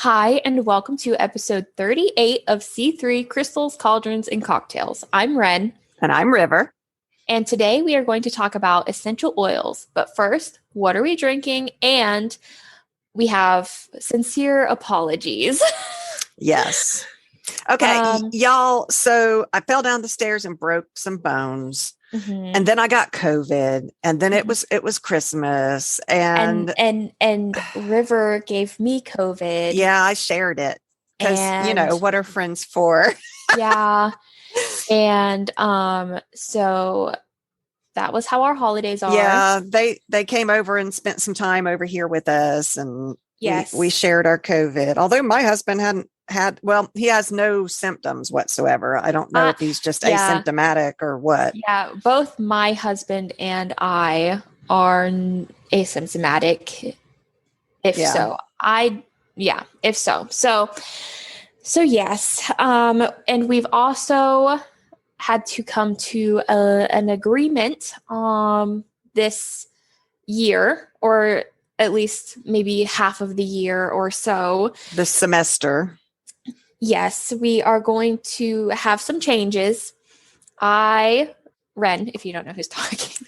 Hi, and welcome to episode 38 of C3 Crystals, Cauldrons, and Cocktails. I'm Wren. And I'm River. And today we are going to talk about essential oils. But first, what are we drinking? And we have sincere apologies. Yes. Okay, y'all. So I fell down the stairs and broke some bones. Mm-hmm. And then I got COVID, and then it was Christmas, and River gave me COVID. Yeah, I shared it because what are friends for? Yeah, and so that was how our holidays are. Yeah, they came over and spent some time over here with us, and yes, we shared our COVID. Although my husband hadn't had, he has no symptoms whatsoever. I don't know if he's just asymptomatic or what. Yeah, both my husband and I are asymptomatic. If so. So yes. And we've also had to come to an agreement this year, or at least maybe half of the year or so. This semester. Yes, we are going to have some changes. Ren, if you don't know who's talking,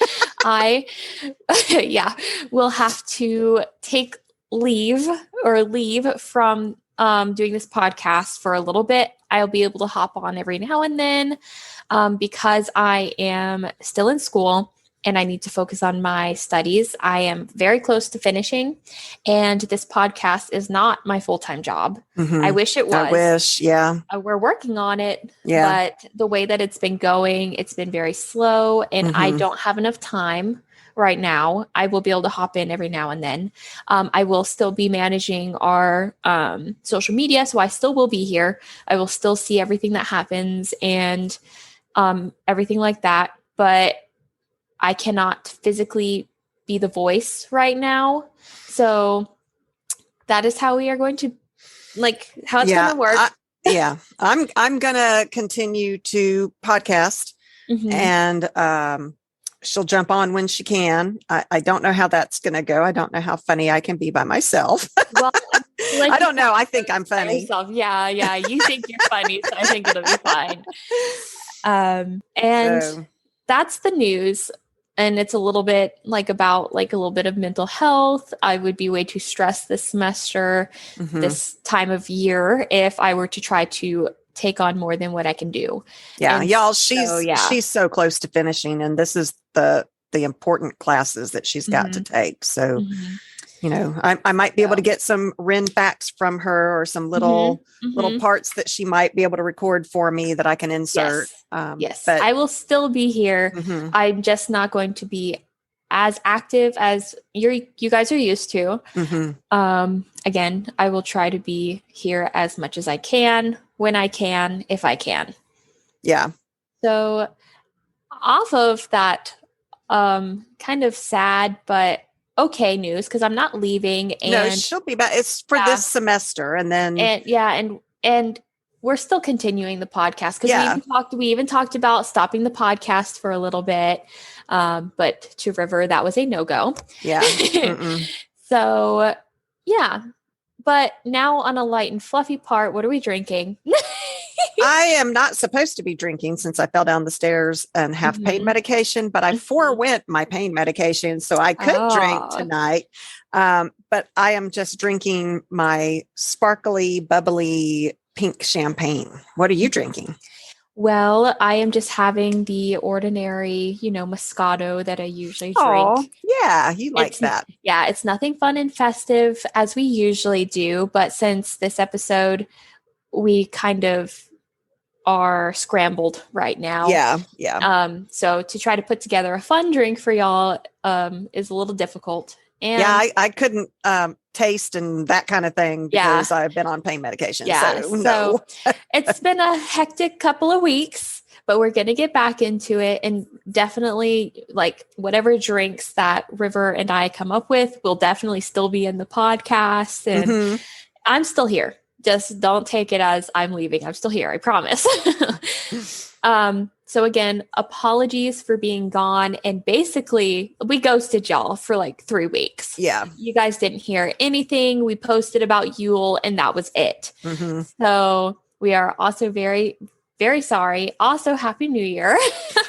will have to take leave from doing this podcast for a little bit. I'll be able to hop on every now and then because I am still in school and I need to focus on my studies. I am very close to finishing, and this podcast is not my full-time job. Mm-hmm. I wish it was. I wish, yeah. We're working on it, but the way that it's been going, it's been very slow, and I don't have enough time right now. I will be able to hop in every now and then. I will still be managing our social media, so I still will be here. I will still see everything that happens and everything like that, but I cannot physically be the voice right now. So that is how we are going to, how it's going to work. I'm going to continue to podcast, and she'll jump on when she can. I don't know how that's going to go. I don't know how funny I can be by myself. Well, I don't know. I think I'm funny. Yeah. You think you're funny, so I think it'll be fine. That's the news. And it's a little bit about a little bit of mental health. I would be way too stressed this semester, this time of year, if I were to try to take on more than what I can do. Yeah, and y'all, she's so close to finishing, and this is the important classes that she's got to take. So, I might be able to get some Wren facts from her, or some little parts that she might be able to record for me that I can insert. Yes, but I will still be here. I'm just not going to be as active as you guys are used to. Again, I will try to be here as much as I can, when I can, if I can. Yeah. So off of that kind of sad but okay news, because I'm not leaving. And no, she'll be back. It's for this semester, and then and we're still continuing the podcast, because we even talked about stopping the podcast for a little bit, but to River that was a no-go. Yeah. So but now on a light and fluffy part, what are we drinking? I am not supposed to be drinking since I fell down the stairs and have pain medication, but I forewent my pain medication, so I could drink tonight. But I am just drinking my sparkly, bubbly pink champagne. What are you drinking? Well, I am just having the ordinary, Moscato that I usually drink. Oh, yeah, you like that. Yeah, it's nothing fun and festive as we usually do, but since this episode, we kind of are scrambled right now. Yeah. So to try to put together a fun drink for y'all is a little difficult. And I couldn't taste and that kind of thing because I've been on pain medication. Yeah, so it's been a hectic couple of weeks, but we're going to get back into it, and definitely whatever drinks that River and I come up with will definitely still be in the podcast, and I'm still here. Just don't take it as I'm leaving. I'm still here. I promise. So again, apologies for being gone. And basically, we ghosted y'all for like 3 weeks. Yeah. You guys didn't hear anything. We posted about Yule and that was it. Mm-hmm. So we are also very, very sorry. Also, Happy New Year.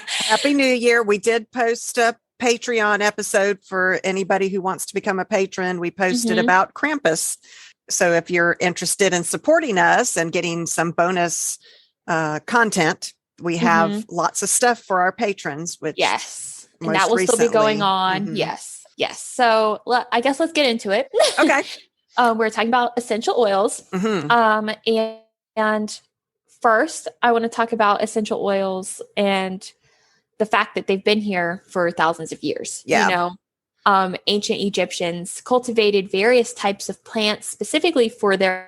Happy New Year. We did post a Patreon episode for anybody who wants to become a patron. We posted about Krampus. So if you're interested in supporting us and getting some bonus content, we have lots of stuff for our patrons, which yes, and that will still be going on. Yes. So I guess let's get into it. Okay. We're talking about essential oils. And first, I want to talk about essential oils and the fact that they've been here for thousands of years. Yeah. You know, ancient Egyptians cultivated various types of plants specifically for their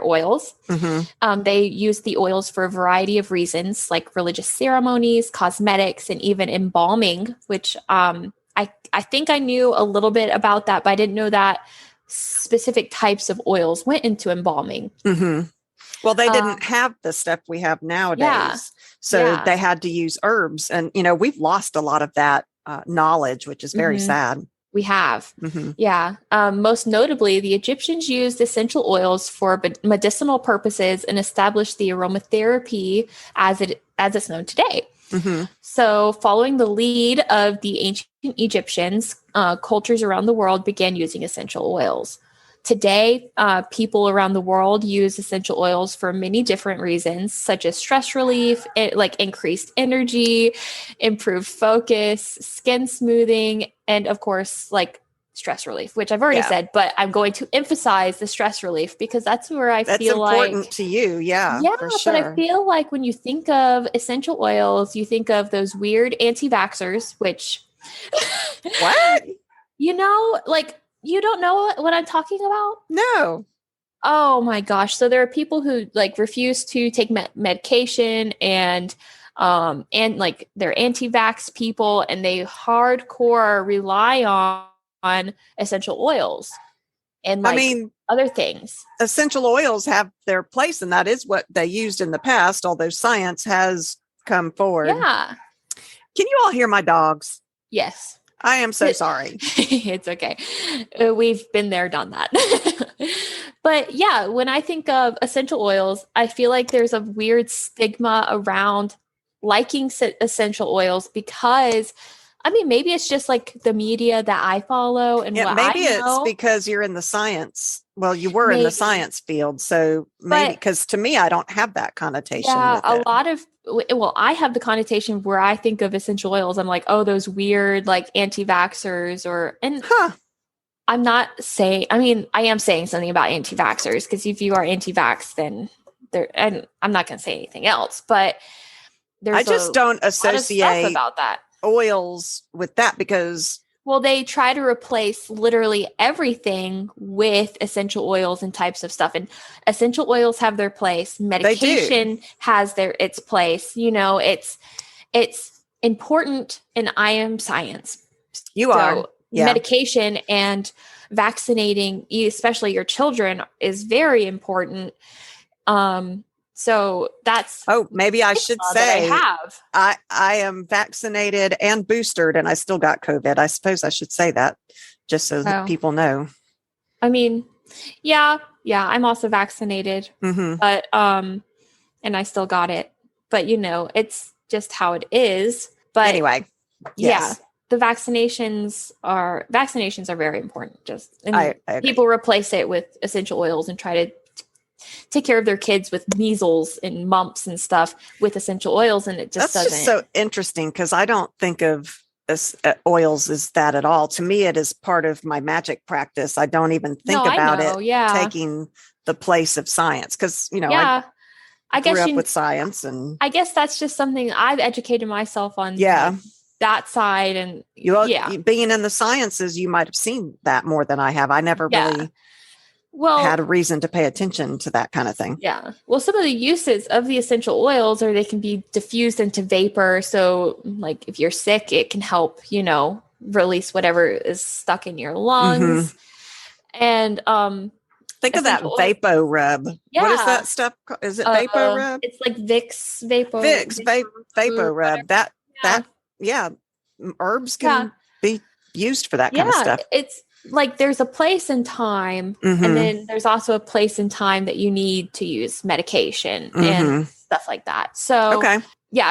oils. They used the oils for a variety of reasons, like religious ceremonies, cosmetics, and even embalming, which I think I knew a little bit about that, but I didn't know that specific types of oils went into embalming. Well, they didn't have the stuff we have nowadays. So they had to use herbs. And, you know, we've lost a lot of that knowledge, which is very sad. We have. Most notably, the Egyptians used essential oils for medicinal purposes and established the aromatherapy as it's known today. So following the lead of the ancient Egyptians, cultures around the world began using essential oils. Today, people around the world use essential oils for many different reasons, such as stress relief, like increased energy, improved focus, skin smoothing, and of course, like stress relief, which I've already said, but I'm going to emphasize the stress relief because that's where that's feel like... That's important to you, yeah, for sure. But I feel like when you think of essential oils, you think of those weird anti-vaxxers, which... What? You know, like... You don't know what I'm talking about? No. Oh my gosh. So there are people who like refuse to take medication and like they're anti-vax people and they hardcore rely on essential oils and like other things. Essential oils have their place and that is what they used in the past, although science has come forward. Yeah. Can you all hear my dogs? Yes. I am so sorry. It's okay. We've been there, done that. But yeah, when I think of essential oils, I feel like there's a weird stigma around liking essential oils because, I mean, maybe it's just like the media that I follow and what maybe I know. It's because you're in the science. Well, you were in the science field, so maybe because to me, I don't have that connotation. Yeah, with it. I have the connotation where I think of essential oils. I'm like, oh, those weird like anti-vaxxers I'm not saying, I mean, I am saying something about anti-vaxxers because if you are anti-vax, then and I'm not going to say anything else, but I just don't associate about that oils with that because well, they try to replace literally everything with essential oils and types of stuff. And essential oils have their place. Medication has its place. You know, it's important. And I am science. You are. Yeah. Medication and vaccinating, especially your children, is very important. So that's maybe I should say I am vaccinated and boosted and I still got COVID. I suppose I should say that just so that people know. I mean, yeah, I'm also vaccinated, but and I still got it. But you know, it's just how it is. But anyway, yes. The vaccinations are very important. I people replace it with essential oils and try to take care of their kids with measles and mumps and stuff with essential oils, and it just doesn't. That's just so interesting because I don't think of oils as that at all. To me, it is part of my magic practice. I don't even think about it taking the place of science because I grew up with science, and I guess that's just something I've educated myself on. Yeah. That side, and being in the sciences, you might have seen that more than I have. I never really had a reason to pay attention to that kind of thing. Yeah. Well, some of the uses of the essential oils are they can be diffused into vapor. So like if you're sick, it can help, release whatever is stuck in your lungs. And Think of that Vapo Rub. Yeah. What is that stuff? Is it Vapo Rub? It's like Vicks Vapo. Vapo Rub. That herbs can be used for that kind of stuff. It's like there's a place and time, and then there's also a place and time that you need to use medication and stuff like that. So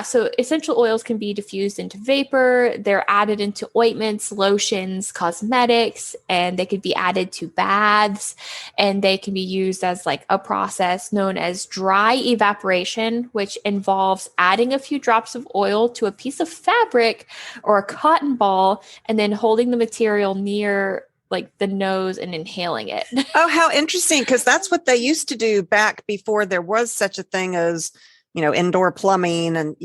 so essential oils can be diffused into vapor. They're added into ointments, lotions, cosmetics, and they could be added to baths, and they can be used as like a process known as dry evaporation, which involves adding a few drops of oil to a piece of fabric or a cotton ball and then holding the material near like the nose and inhaling it. Oh, how interesting. Because that's what they used to do back before there was such a thing as, indoor plumbing and,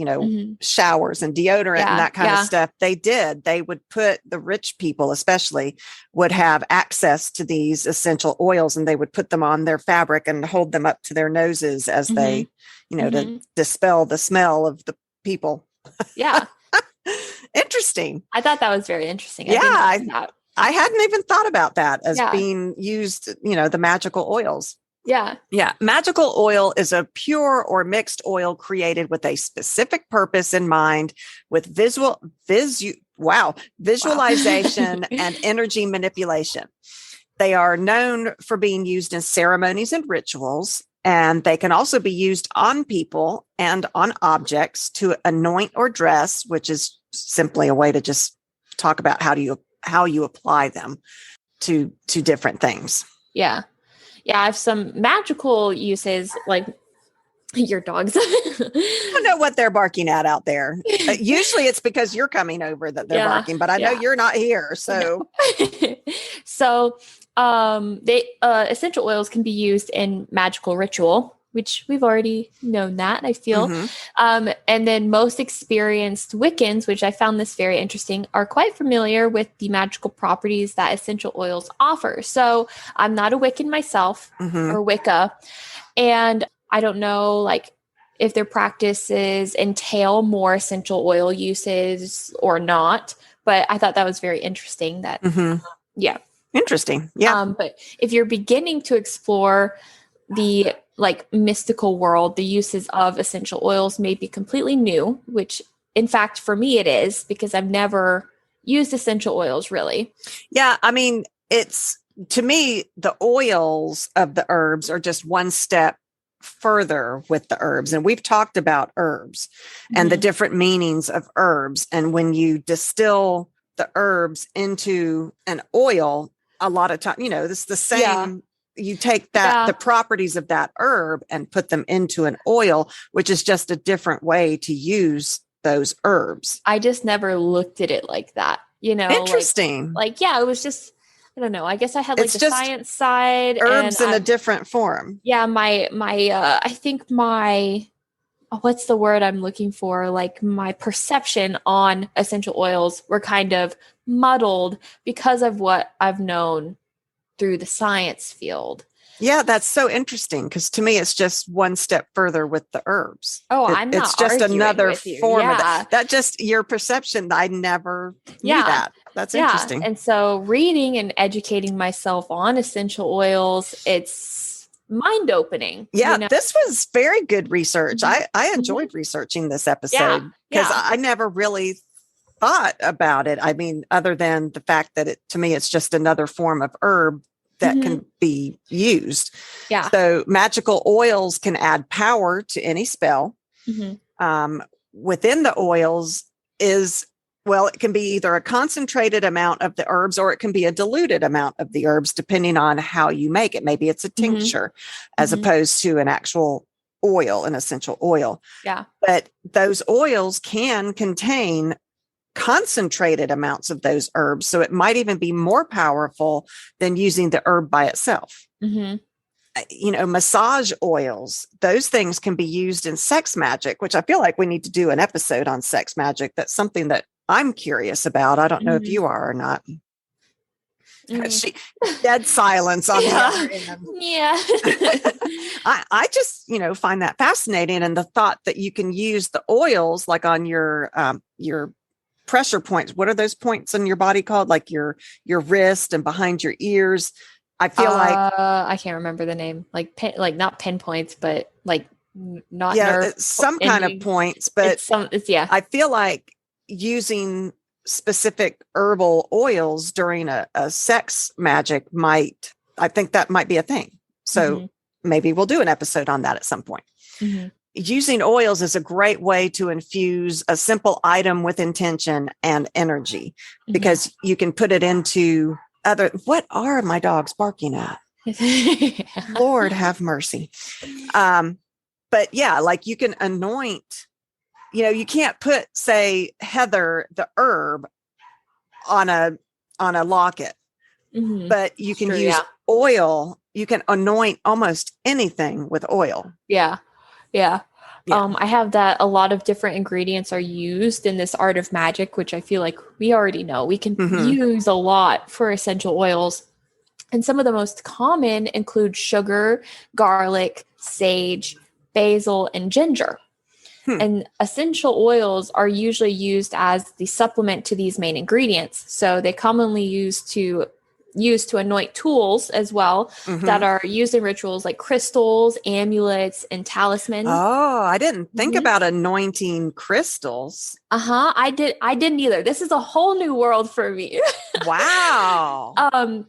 showers and deodorant and that kind of stuff. They would put the rich people, especially, would have access to these essential oils, and they would put them on their fabric and hold them up to their noses as they, to dispel the smell of the people. Yeah. Interesting. I thought that was very interesting. I hadn't even thought about that as being used, the magical oils. Yeah. Yeah. Magical oil is a pure or mixed oil created with a specific purpose in mind, with visualization and energy manipulation. They are known for being used in ceremonies and rituals, and they can also be used on people and on objects to anoint or dress, which is simply a way to just talk about how you apply them to different things. Yeah. Yeah, I have some magical uses, like your dogs. I don't know what they're barking at out there. Usually it's because you're coming over that they're barking, but I know you're not here. So, So they essential oils can be used in magical ritual, which we've already known that, I feel. And then most experienced Wiccans, which I found this very interesting, are quite familiar with the magical properties that essential oils offer. So I'm not a Wiccan myself or Wicca. And I don't know, like, if their practices entail more essential oil uses or not. But I thought that was very interesting that, Interesting. Yeah. But if you're beginning to explore the like mystical world, the uses of essential oils may be completely new, which in fact, for me, it is, because I've never used essential oils really. Yeah. I mean, to me, the oils of the herbs are just one step further with the herbs. And we've talked about herbs and the different meanings of herbs. And when you distill the herbs into an oil, a lot of time, it's the same. Yeah. You take the properties of that herb and put them into an oil, which is just a different way to use those herbs. I just never looked at it like that, Interesting. It was just, I don't know. I guess I had like the science side. Herbs in a different form. Yeah. I think what's the word I'm looking for? Like my perception on essential oils were kind of muddled because of what I've known through the science field. Yeah, that's so interesting, because to me, it's just one step further with the herbs. I'm not. It's just another form of that. That just your perception. I never knew that. That's interesting. And so reading and educating myself on essential oils, it's mind opening. Yeah, this was very good research. I enjoyed researching this episode because I never really thought about it. I mean, other than the fact that to me, it's just another form of herb that can be used. Yeah. So magical oils can add power to any spell. Within the oils it can be either a concentrated amount of the herbs or it can be a diluted amount of the herbs, depending on how you make it. Maybe it's a tincture as opposed to an actual oil, an essential oil. Yeah. But those oils can contain concentrated amounts of those herbs. So it might even be more powerful than using the herb by itself. Massage oils, those things can be used in sex magic, which I feel like we need to do an episode on sex magic. That's something that I'm curious about. I don't know if you are or not. Dead silence on the other end. Yeah. I just, find that fascinating. And the thought that you can use the oils like on your pressure points. What are those points on your body called? Like your wrist and behind your ears. I feel like I can't remember the name. Like not pinpoints, but like not nerve. Some kind of points, but I feel like using specific herbal oils during a sex magic I think that might be a thing. So maybe we'll do an episode on that at some point. Using oils is a great way to infuse a simple item with intention and energy, because you can put it into what are my dogs barking at? Lord have mercy. But yeah, like you can anoint, you can't put, say, heather, the herb, on a locket, but you can use oil. You can anoint almost anything with oil. Yeah. I have that a lot of different ingredients are used in this art of magic, which I feel like we already know. We can use a lot for essential oils. And some of the most common include sugar, garlic, sage, basil, and ginger. And essential oils are usually used as the supplement to these main ingredients. So they commonly used to anoint tools as well that are used in rituals like crystals, amulets, and talismans. Oh, I didn't think about anointing crystals. I didn't either. This is a whole new world for me. Wow.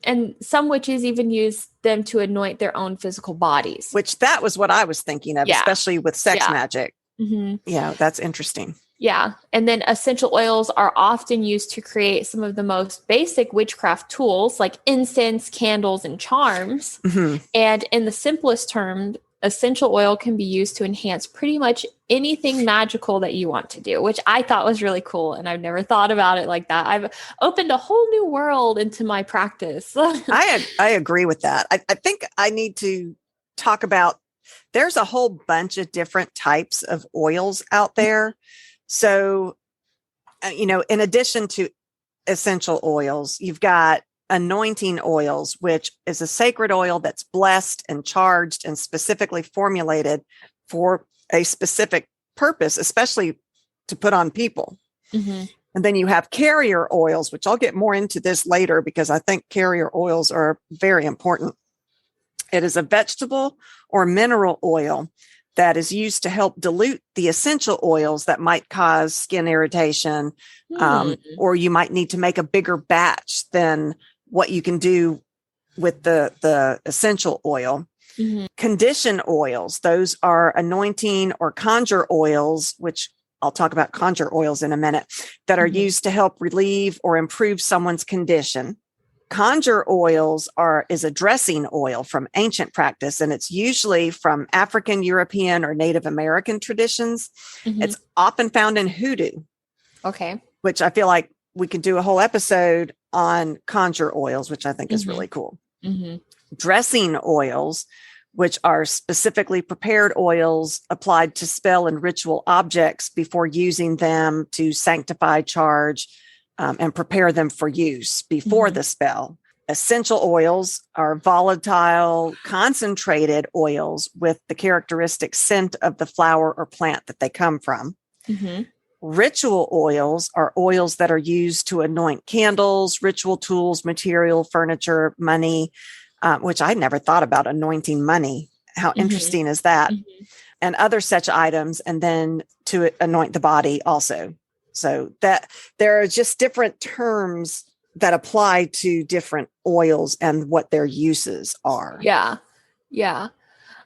And some witches even use them to anoint their own physical bodies. Which that was what I was thinking of, especially with sex magic. Yeah, that's interesting. Yeah. And then essential oils are often used to create some of the most basic witchcraft tools like incense, candles, and charms. And in the simplest term, essential oil can be used to enhance pretty much anything magical that you want to do, which I thought was really cool. And I've never thought about it like that. I've opened a whole new world into my practice. I agree with that. I think I need to talk about, there's a whole bunch of different types of oils out there. So, in addition to essential oils, you've got anointing oils, which is a sacred oil that's blessed and charged and specifically formulated for a specific purpose, especially to put on people. And then you have carrier oils, which I'll get more into this later because I think carrier oils are very important. It is a vegetable or mineral oil that is used to help dilute the essential oils that might cause skin irritation, or you might need to make a bigger batch than what you can do with the essential oil. Condition oils, those are anointing or conjure oils, which I'll talk about conjure oils in a minute, that are used to help relieve or improve someone's condition. Conjure oils is a dressing oil from ancient practice, and it's usually from African, European, or Native American traditions. It's often found in hoodoo. Okay. Which I feel like we could do a whole episode on conjure oils, which I think is really cool. Dressing oils, which are specifically prepared oils applied to spell and ritual objects before using them to sanctify, charge, and prepare them for use before the spell. Essential oils are volatile, concentrated oils with the characteristic scent of the flower or plant that they come from. Ritual oils are oils that are used to anoint candles, ritual tools, material, furniture, money, which I never thought about anointing money. How interesting is that? And other such items, and then to anoint the body also. So that there are just different terms that apply to different oils and what their uses are. Yeah.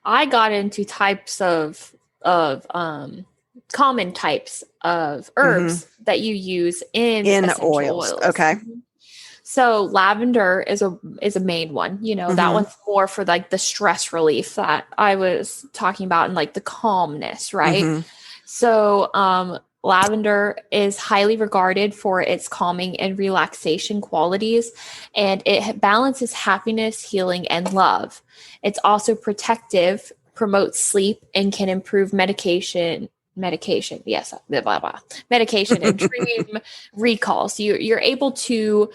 I got into types of common types of herbs that you use in oils. Okay. So lavender is a main one, that one's more for like the stress relief that I was talking about and like the calmness, right? So, lavender is highly regarded for its calming and relaxation qualities, and it balances happiness, healing, and love. It's also protective, promotes sleep, and can improve medication, yes, blah, blah, blah. Medication and dream recall. So you're able to,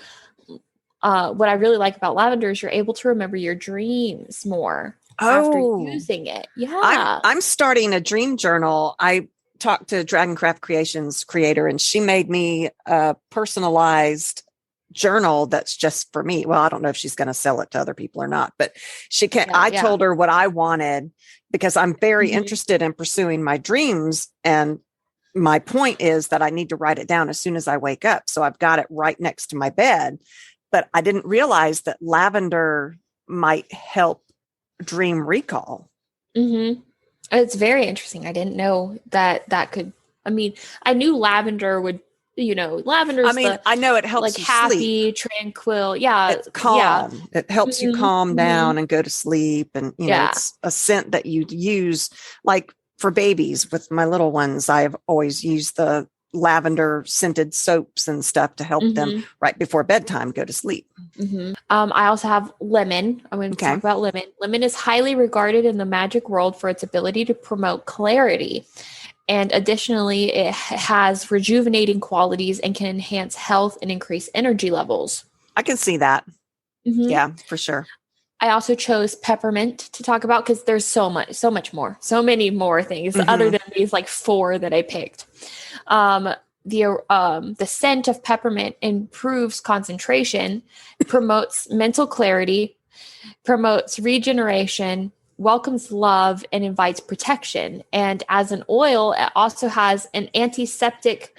what I really like about lavender is you're able to remember your dreams more after using it. Yeah. I'm starting a dream journal. I talked to Dragoncraft Creations creator, and she made me a personalized journal that's just for me. Well, I don't know if she's going to sell it to other people or not, but she can't. I told her what I wanted because I'm very interested in pursuing my dreams. And my point is that I need to write it down as soon as I wake up. So I've got it right next to my bed, but I didn't realize that lavender might help dream recall. It's very interesting. I didn't know that could, I mean, I knew lavender would, lavender. I know it helps like you happy, sleep. Tranquil. Yeah. It's calm. Yeah. It helps you calm down and go to sleep. And, it's a scent that you use like for babies with my little ones. I've always used the lavender scented soaps and stuff to help them right before bedtime go to sleep. I also have lemon. I'm going to talk about lemon. Lemon is highly regarded in the magic world for its ability to promote clarity. And additionally, it has rejuvenating qualities and can enhance health and increase energy levels. I can see that. Yeah, for sure. I also chose peppermint to talk about because there's so many more things other than these like 4 that I picked. The scent of peppermint improves concentration, promotes mental clarity, promotes regeneration, welcomes love, and invites protection. And as an oil, it also has an antiseptic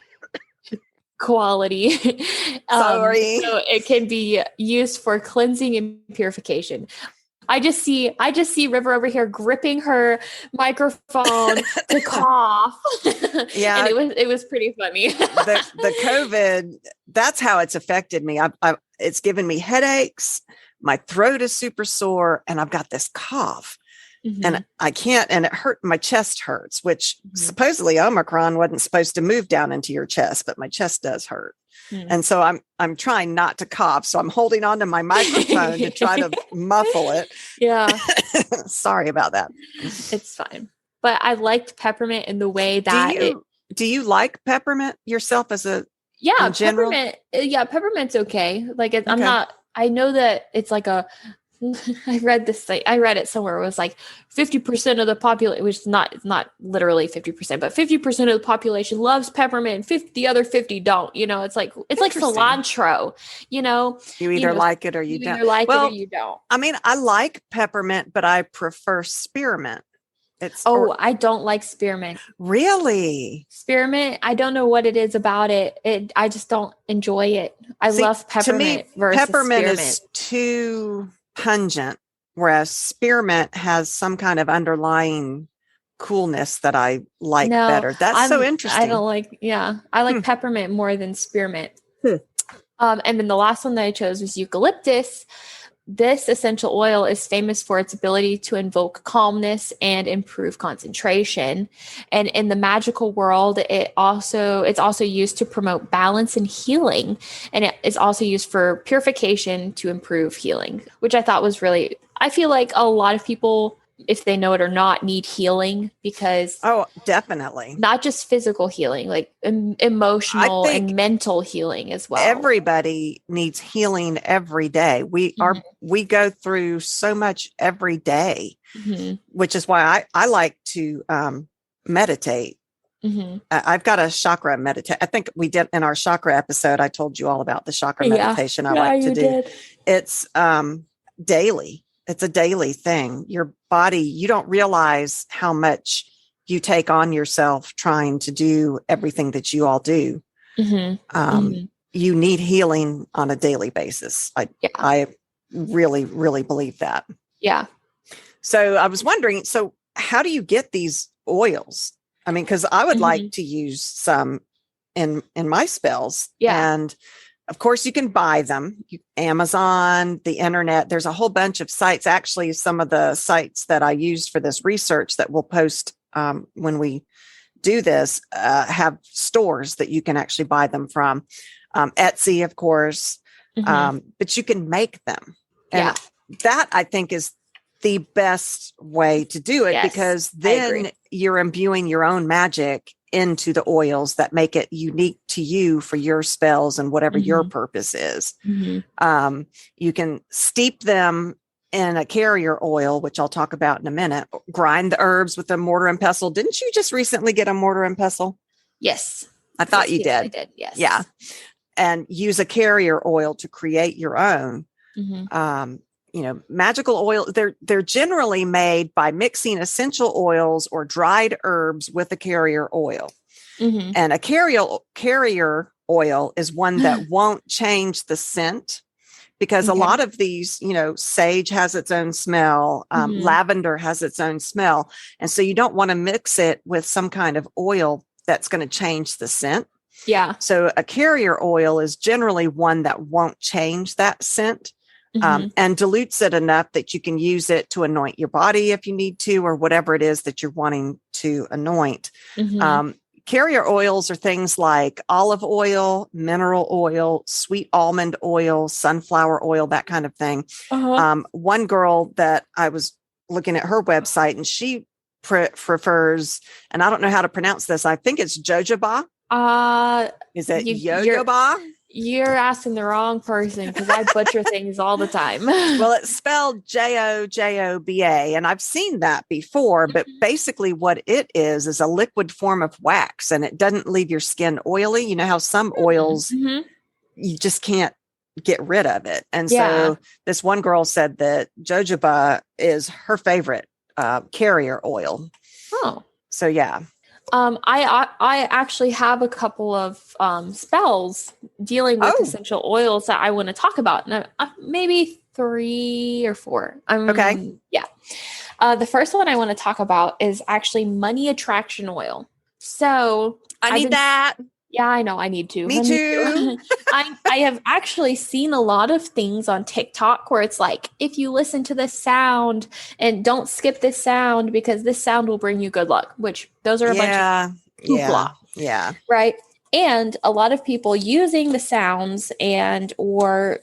quality. Sorry. So it can be used for cleansing and purification. I just see River over here gripping her microphone to cough. Yeah. And it was pretty funny. the COVID, that's how it's affected me. It's given me headaches. My throat is super sore and I've got this cough. And I can't, and it hurt. My chest hurts, which supposedly Omicron wasn't supposed to move down into your chest, but my chest does hurt. And so I'm trying not to cough. So I'm holding on to my microphone to try to muffle it. Yeah. Sorry about that. It's fine. But I liked peppermint in the way that do you like peppermint yourself as a, in general? Peppermint's okay. Like I know that it's like I read it somewhere. It was like 50% of the population, which is not literally 50%, but 50% of the population loves peppermint and the other 50 don't. It's like cilantro, You either like it or you don't. Either like it or you don't. I mean, I like peppermint, but I prefer spearmint. I don't like spearmint. Really? Spearmint, I don't know what it is about it. I just don't enjoy it. I love peppermint versus peppermint spearmint. is too pungent, whereas spearmint has some kind of underlying coolness that I like better. That's so interesting. I don't like, I like peppermint more than spearmint. And then the last one that I chose was eucalyptus. This essential oil is famous for its ability to invoke calmness and improve concentration. And in the magical world, it's also used to promote balance and healing. And it is also used for purification to improve healing, which I thought was really, I feel like a lot of people, if they know it or not, need healing because definitely not just physical healing, like emotional and mental healing as well. Everybody needs healing every day. We go through so much every day, which is why I like to meditate. I've got a chakra meditate. I think we did in our chakra episode. I told you all about the chakra meditation I like to do. Did. It's daily. It's a daily thing. Your body, you don't realize how much you take on yourself trying to do everything that you all do. You need healing on a daily basis. I really, really believe that. Yeah. So I was wondering, so how do you get these oils? I mean, because I would like to use some in my spells. Yeah. And of course, you can buy them. Amazon, the internet. There's a whole bunch of sites. Actually, some of the sites that I used for this research that we'll post when we do this have stores that you can actually buy them from. Etsy, of course, but you can make them. And that, I think, is the best way to do it because then you're imbuing your own magic into the oils that make it unique to you for your spells and whatever your purpose is. You can steep them in a carrier oil, which I'll talk about in a minute. Grind the herbs with a mortar and pestle. Didn't you just recently get a mortar and pestle? Yes. I thought you did. I did. Yes. Yeah. and use a carrier oil to create your own. Magical oil, they're generally made by mixing essential oils or dried herbs with a carrier oil. And a carrier oil is one that won't change the scent, because a lot of these, sage has its own smell, lavender has its own smell. And so you don't want to mix it with some kind of oil that's going to change the scent. Yeah. So a carrier oil is generally one that won't change that scent, and dilutes it enough that you can use it to anoint your body if you need to, or whatever it is that you're wanting to anoint. Carrier oils are things like olive oil, mineral oil, sweet almond oil, sunflower oil, that kind of thing. One girl that I was looking at her website, and she prefers, and I don't know how to pronounce this, I think it's jojoba. Is it jojoba? You're asking the wrong person, because I butcher things all the time. Well, it's spelled Jojoba, and I've seen that before, but basically what it is a liquid form of wax, and it doesn't leave your skin oily. You know how some oils, you just can't get rid of it. And so this one girl said that jojoba is her favorite carrier oil. Oh. So, yeah. I actually have a couple of spells dealing with essential oils that I want to talk about. Maybe 3 or 4. Okay. Yeah. The first one I want to talk about is actually money attraction oil. So I need that. Yeah, I know. I need to. Me too. I have actually seen a lot of things on TikTok where it's like, if you listen to this sound and don't skip this sound because this sound will bring you good luck, which those are a bunch of hoopla. Yeah. Right. And a lot of people using the sounds or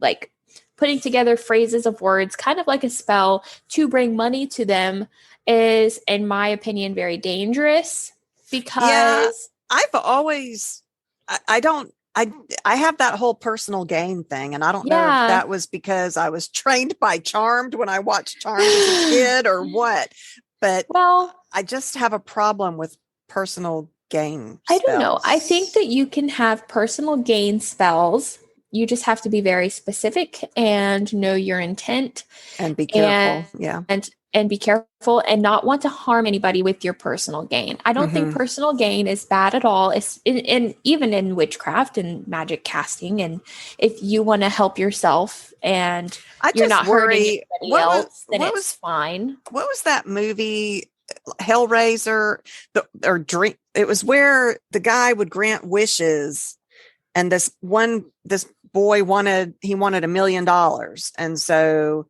like putting together phrases of words, kind of like a spell to bring money to them, is, in my opinion, very dangerous, because I've always, I have that whole personal gain thing. And I don't know if that was because I was trained by Charmed when I watched Charmed as a kid or what, but I just have a problem with personal gain spells. I don't know. I think that you can have personal gain spells. You just have to be very specific and know your intent. And be careful. And be careful and not want to harm anybody with your personal gain. I don't think personal gain is bad at all. It's even in witchcraft and magic casting. And if you want to help yourself and you're not hurting anybody else, then it's fine. What was that movie, Hellraiser? It was where the guy would grant wishes, and this boy wanted $1 million, and so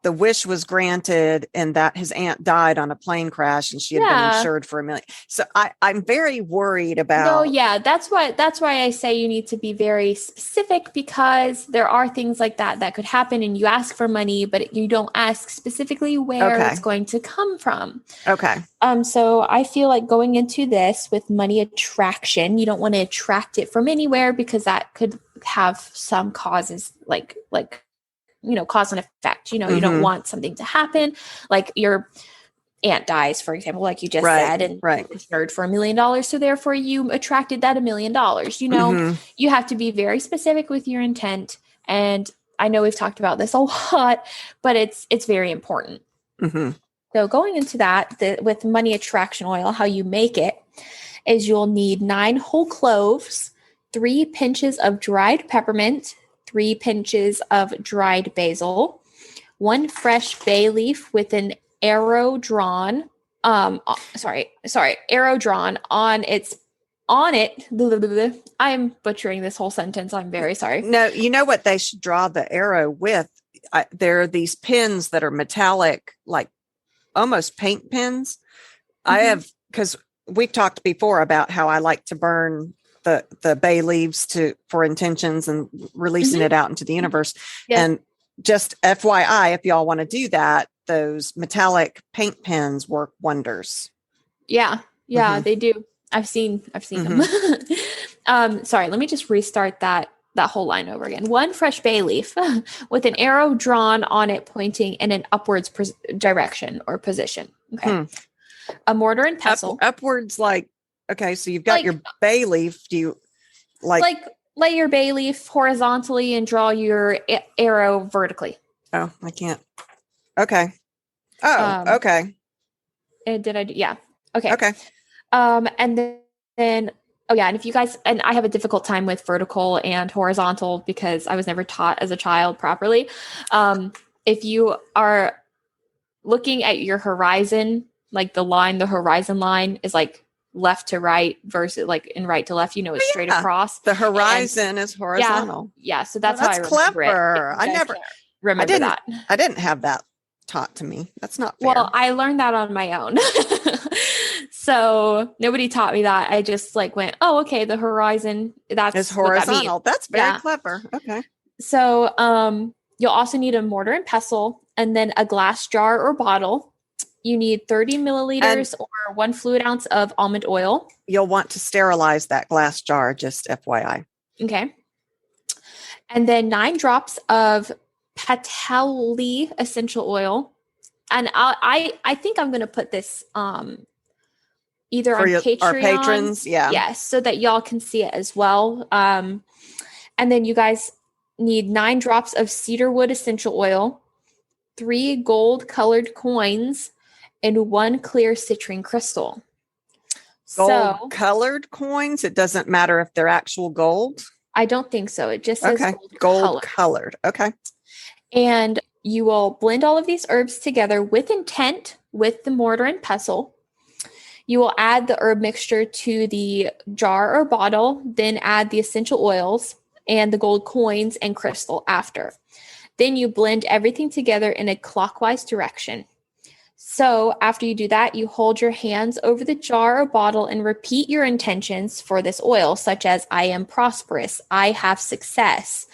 the wish was granted, and that his aunt died on a plane crash, and she had been insured for $1 million. So I'm very worried about. That's why I say you need to be very specific, because there are things like that could happen, and you ask for money, but you don't ask specifically where it's going to come from. Okay. So I feel like going into this with money attraction, you don't want to attract it from anywhere, because that could have some causes like cause and effect. You don't want something to happen, like your aunt dies, for example, like you just said, and insured for $1 million. So therefore you attracted that $1 million. You have to be very specific with your intent. And I know we've talked about this a lot, but it's very important. So going into that, with money attraction oil, how you make it is you'll need 9 whole cloves, 3 pinches of dried peppermint, 3 pinches of dried basil, 1 fresh bay leaf with an arrow drawn, arrow drawn on it. I'm butchering this whole sentence. I'm very sorry. No, you know what they should draw the arrow with? There are these pins that are metallic, like almost paint pins. I have, because we've talked before about how I like to burn the bay leaves for intentions and releasing it out into the universe. And just FYI, if y'all want to do that, those metallic paint pens work wonders. Yeah, they do. I've seen them. Sorry, let me just restart that whole line over again. 1 fresh bay leaf with an arrow drawn on it pointing in an upwards direction or position. Okay. A mortar and pestle. Upwards, like, okay, so you've got your bay leaf. Do you like lay your bay leaf horizontally and draw your arrow vertically. Oh, I can't. Okay. Oh, okay. Did I do? Yeah. Okay. Okay. And then, oh yeah. And if you guys, and I have a difficult time with vertical and horizontal because I was never taught as a child properly. If you are looking at your horizon, like the horizon line is like left to right versus like in right to left, it's straight across. The horizon is horizontal. Yeah. So that's how I remember clever. it. I never remember that. I didn't have that taught to me. That's not fair. Well, I learned that on my own. So nobody taught me that. I just like went, oh, okay, the horizon, that's horizontal. That's very clever. Okay. So you'll also need a mortar and pestle and then a glass jar or bottle. You need 30 milliliters or 1 fluid ounce of almond oil. You'll want to sterilize that glass jar, just FYI. Okay. And then 9 drops of patchouli essential oil. And I think I'm going to put this either on Patreon. Our patrons, yeah. Yes, so that y'all can see it as well. And then you guys need 9 drops of cedarwood essential oil, 3 gold colored coins, and 1 clear citrine crystal. Gold colored coins? It doesn't matter if they're actual gold? I don't think so. It just says gold colored. Okay. And you will blend all of these herbs together with intent with the mortar and pestle. You will add the herb mixture to the jar or bottle, then add the essential oils and the gold coins and crystal after. Then you blend everything together in a clockwise direction. So after you do that, you hold your hands over the jar or bottle and repeat your intentions for this oil, such as I am prosperous, I have success,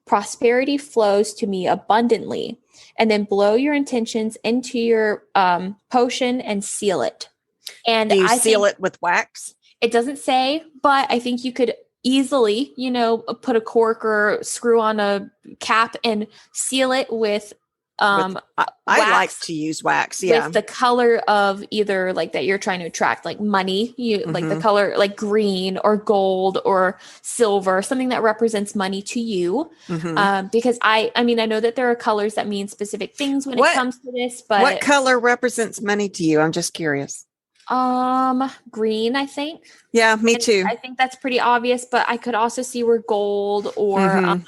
prosperity flows to me abundantly, and then blow your intentions into your potion and seal it. And do you seal it with wax? It doesn't say, but I think you could easily, put a cork or screw on a cap and seal it with I like to use wax, with the color of either like that you're trying to attract, like money, like the color like green or gold or silver, something that represents money to you. Because I know that there are colors that mean specific things when it comes to this, but what color represents money to you? I'm just curious. Green, I think. Yeah, me too. I think that's pretty obvious, but I could also see where gold or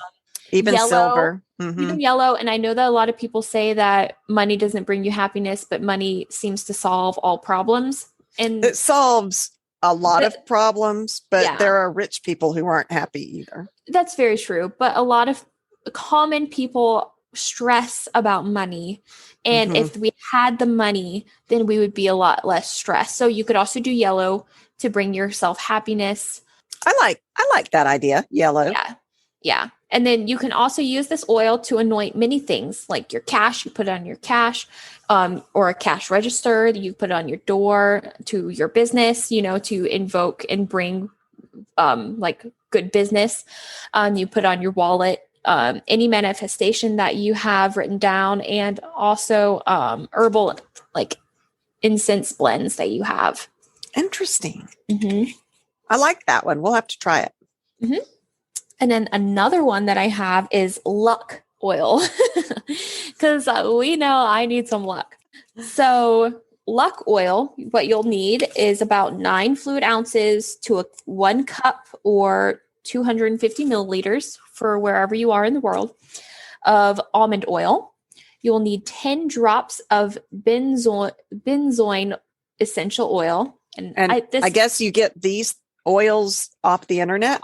even yellow, silver. Even yellow. And I know that a lot of people say that money doesn't bring you happiness, but money seems to solve all problems. And it solves a lot of problems, but there are rich people who aren't happy either. That's very true. But a lot of common people stress about money. And if we had the money, then we would be a lot less stressed. So you could also do yellow to bring yourself happiness. I like that idea. Yellow. Yeah. And then you can also use this oil to anoint many things, like your cash. You put it on your cash, or a cash register. You put it on your door to your business, to invoke and bring like good business. You put on your wallet, any manifestation that you have written down, and also herbal like incense blends that you have. Interesting. I like that one. We'll have to try it. And then another one that I have is luck oil, because we know I need some luck. So luck oil, what you'll need is about 9 fluid ounces to 1 cup or 250 milliliters for wherever you are in the world of almond oil. You will need 10 drops of benzoin essential oil. And I guess you get these oils off the internet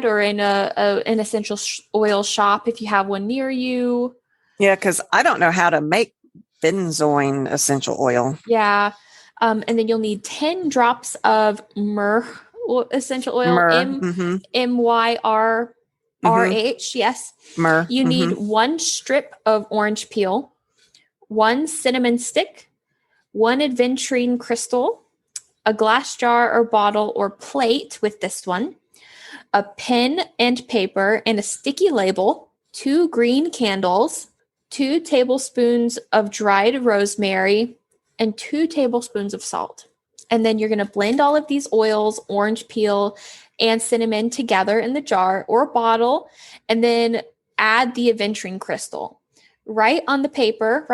or in an essential oil shop if you have one near you. Yeah, because I don't know how to make benzoin essential oil. Yeah. And then you'll need 10 drops of myrrh essential oil. MYRRH. Yes. Myrrh. You need 1 strip of orange peel, 1 cinnamon stick, 1 aventurine crystal, a glass jar or bottle or plate with this one, a pen and paper and a sticky label, 2 green candles, 2 tablespoons of dried rosemary, and 2 tablespoons of salt. And then you're going to blend all of these oils, orange peel, and cinnamon together in the jar or bottle, and then add the aventurine crystal. Write on the paper,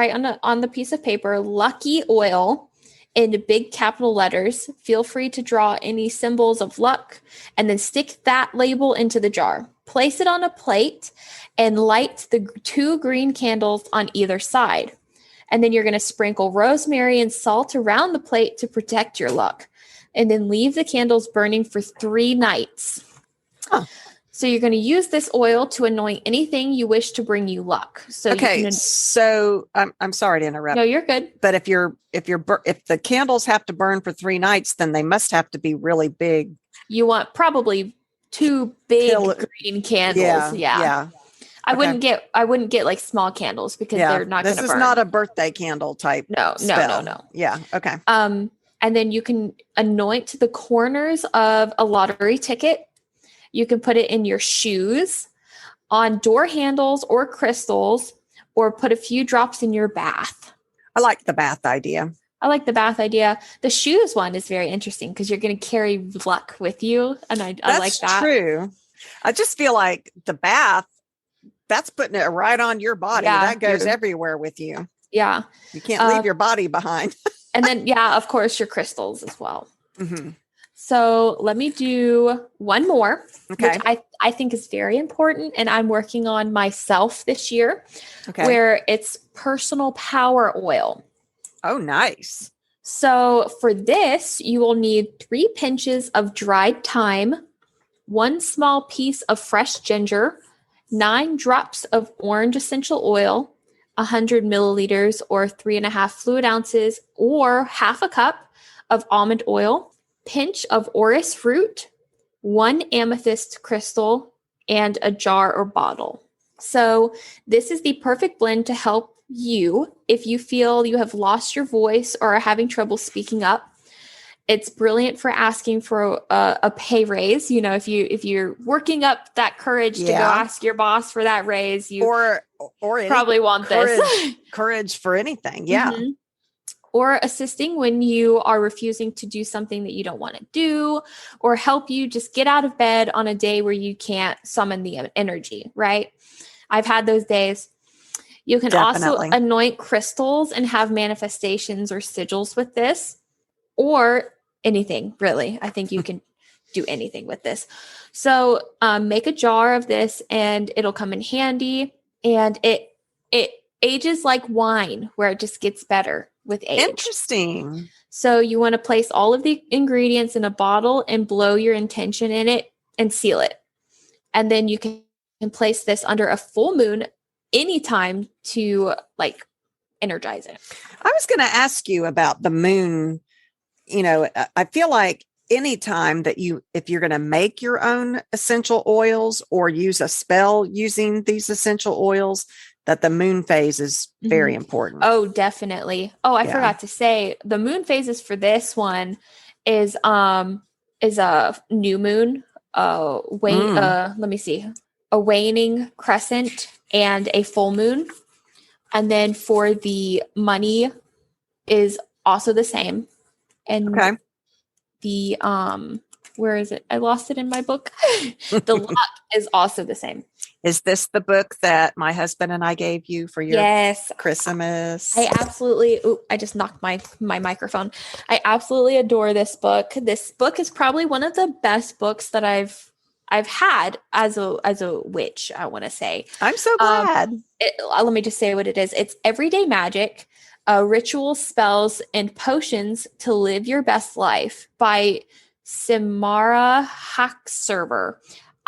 on the piece of paper, lucky oil in big capital letters. Feel free to draw any symbols of luck and then stick that label into the jar. Place it on a plate and light the 2 green candles on either side. And then you're going to sprinkle rosemary and salt around the plate to protect your luck. And then leave the candles burning for 3 nights. Oh. So you're going to use this oil to anoint anything you wish to bring you luck. So so I'm sorry to interrupt. No, you're good. But if the candles have to burn for 3 nights, then they must have to be really big. You want probably 2 big green candles. Yeah. I wouldn't get like small candles because they're not going to burn. This is not a birthday candle type. No. Yeah. Okay. And then you can anoint the corners of a lottery ticket. You can put it in your shoes, on door handles or crystals, or put a few drops in your bath. I like the bath idea. The shoes one is very interesting because you're going to carry luck with you. And I like that. That's true. I just feel like the bath, that's putting it right on your body. That goes everywhere with you. Yeah. You can't leave your body behind. And then, of course, your crystals as well. Mm-hmm. So let me do one more, which I think is very important. And I'm working on myself this year, where it's personal power oil. Oh, nice. So for this, you will need 3 pinches of dried thyme, 1 small piece of fresh ginger, 9 drops of orange essential oil, 100 milliliters or 3.5 fluid ounces or half a cup of almond oil, pinch of orris root, 1 amethyst crystal, and a jar or bottle. So this is the perfect blend to help you if you feel you have lost your voice or are having trouble speaking up. It's brilliant for asking for a pay raise. You know, if you're working up that courage to go ask your boss for that raise, you or probably want this courage for anything. Yeah. Mm-hmm. Or assisting when you are refusing to do something that you don't want to do, or help you just get out of bed on a day where you can't summon the energy, right? I've had those days. You can also anoint crystals and have manifestations or sigils with this, or anything, really. I think you can do anything with this. So make a jar of this and it'll come in handy. And it ages like wine, where it just gets better with age. Interesting. So you want to place all of the ingredients in a bottle and blow your intention in it and seal it. And then you can place this under a full moon anytime to like energize it. I was going to ask you about the moon. You know, I feel like anytime that if you're going to make your own essential oils or use a spell using these essential oils, that the moon phase is very important. Oh, definitely. Oh, I forgot to say the moon phases for this one is a new moon, let me see, a waning crescent and a full moon. And then for the money is also the same. And the where is it? I lost it in my book. The luck is also the same. Is this the book that my husband and I gave you for your Christmas? I absolutely, I just knocked my microphone. I absolutely adore this book. This book is probably one of the best books that I've had as a witch, I want to say. I'm so glad. Let me just say what it is. It's everyday magic, ritual spells, and potions to live your best life by Semra Haksever.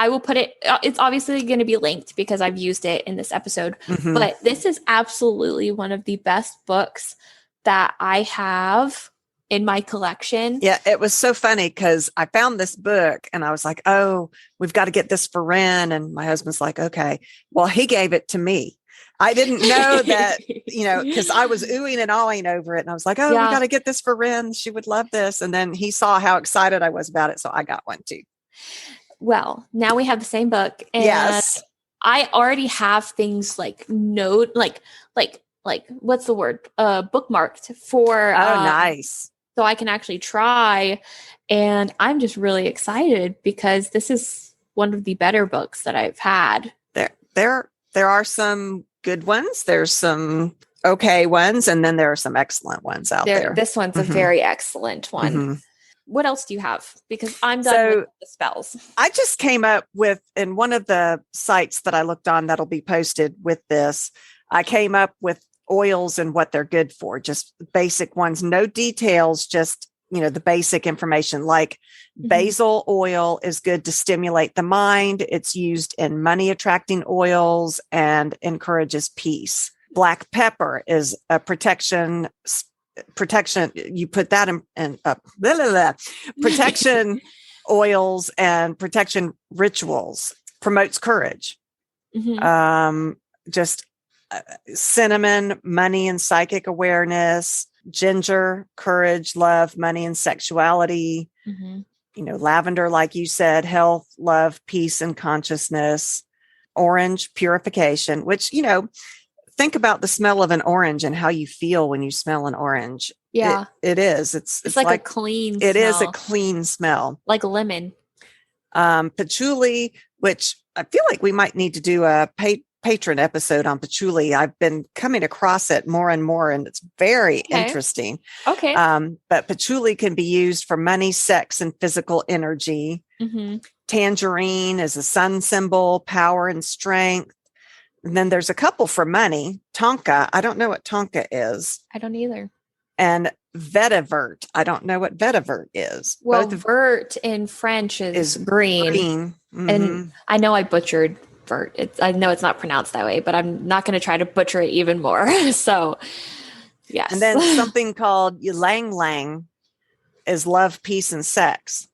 I will put it, it's obviously going to be linked because I've used it in this episode, but this is absolutely one of the best books that I have in my collection. Yeah, it was so funny because I found this book and I was like, oh, we've got to get this for Wren. And my husband's like, okay, well, he gave it to me. I didn't know that, because I was oohing and awing over it. And I was like, oh, we got to get this for Wren. She would love this. And then he saw how excited I was about it. So I got one too. Well, now we have the same book. And I already have things like what's the word? Bookmarked for nice. so I can actually try. And I'm just really excited because this is one of the better books that I've had. There are some good ones. There's some okay ones, and then there are some excellent ones out there. This one's a very excellent one. What else do you have? Because I'm done with the spells. I just came up with, in one of the sites that I looked on that'll be posted with this, I came up with oils and what they're good for, just basic ones, no details, just, the basic information, like basil oil is good to stimulate the mind. It's used in money attracting oils and encourages peace. Black pepper is a protection. You put that in protection oils and protection rituals, promotes courage. Just cinnamon, money and psychic awareness. Ginger, courage, love, money and sexuality. Lavender, like you said, health, love, peace and consciousness. Orange, purification, which, think about the smell of an orange and how you feel when you smell an orange. Yeah, it is. It's like a clean It smell. is a clean smell. Like lemon. Patchouli, which I feel like we might need to do a patron episode on patchouli. I've been coming across it more and more, and it's very interesting. Okay. But patchouli can be used for money, sex, and physical energy. Tangerine is a sun symbol, power and strength. And then there's a couple for money. Tonka, I don't know what Tonka is. I don't either. And vetiver, I don't know what vetiver is. Well, vert in French is green. And I know I butchered vert. I know it's not pronounced that way, but I'm not going to try to butcher it even more. So, yes. And then something called ylang lang is love, peace, and sex.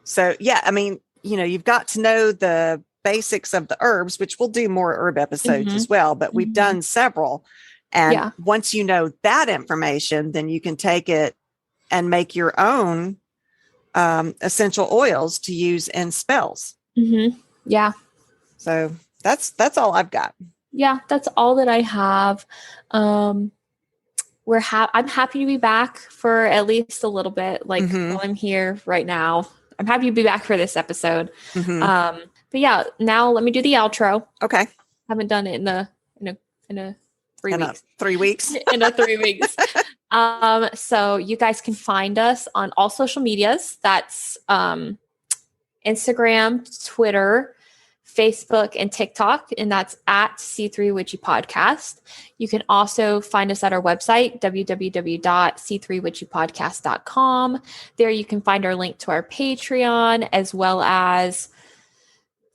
So, yeah, I mean, you've got to know the basics of the herbs, which we'll do more herb episodes as well, but we've done several. And once you know that information, then you can take it and make your own essential oils to use in spells. Yeah. So that's all I've got. Yeah, that's all that I have. I'm happy to be back for at least a little bit. Like while I'm here right now, I'm happy to be back for this episode. But yeah, now let me do the outro. Okay. Haven't done it in a 3 weeks. 3 weeks. In 3 weeks. So you guys can find us on all social medias. That's Instagram, Twitter, Facebook, and TikTok, and that's at C3 Witchy Podcast. You can also find us at our website, www.c3witchypodcast.com. There you can find our link to our Patreon, as well as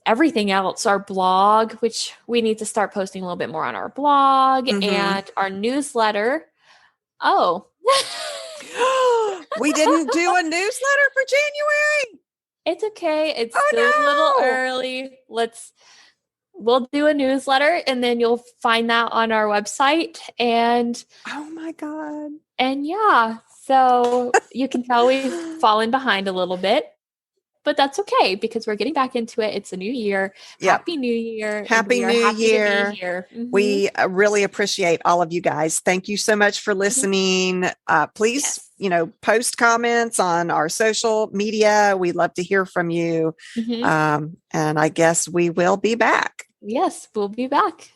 everything else, our blog, which we need to start posting a little bit more on our blog, and our newsletter. Oh. We didn't do a newsletter for January. It's okay. It's still a little early. We'll do a newsletter, and then you'll find that on our website. And oh my God. And yeah, so you can tell we've fallen behind a little bit, but that's okay because we're getting back into it. It's a new year. Yep. Happy New Year. Happy New Year. We really appreciate all of you guys. Thank you so much for listening. Please, post comments on our social media. We'd love to hear from you. And I guess we will be back. Yes, we'll be back.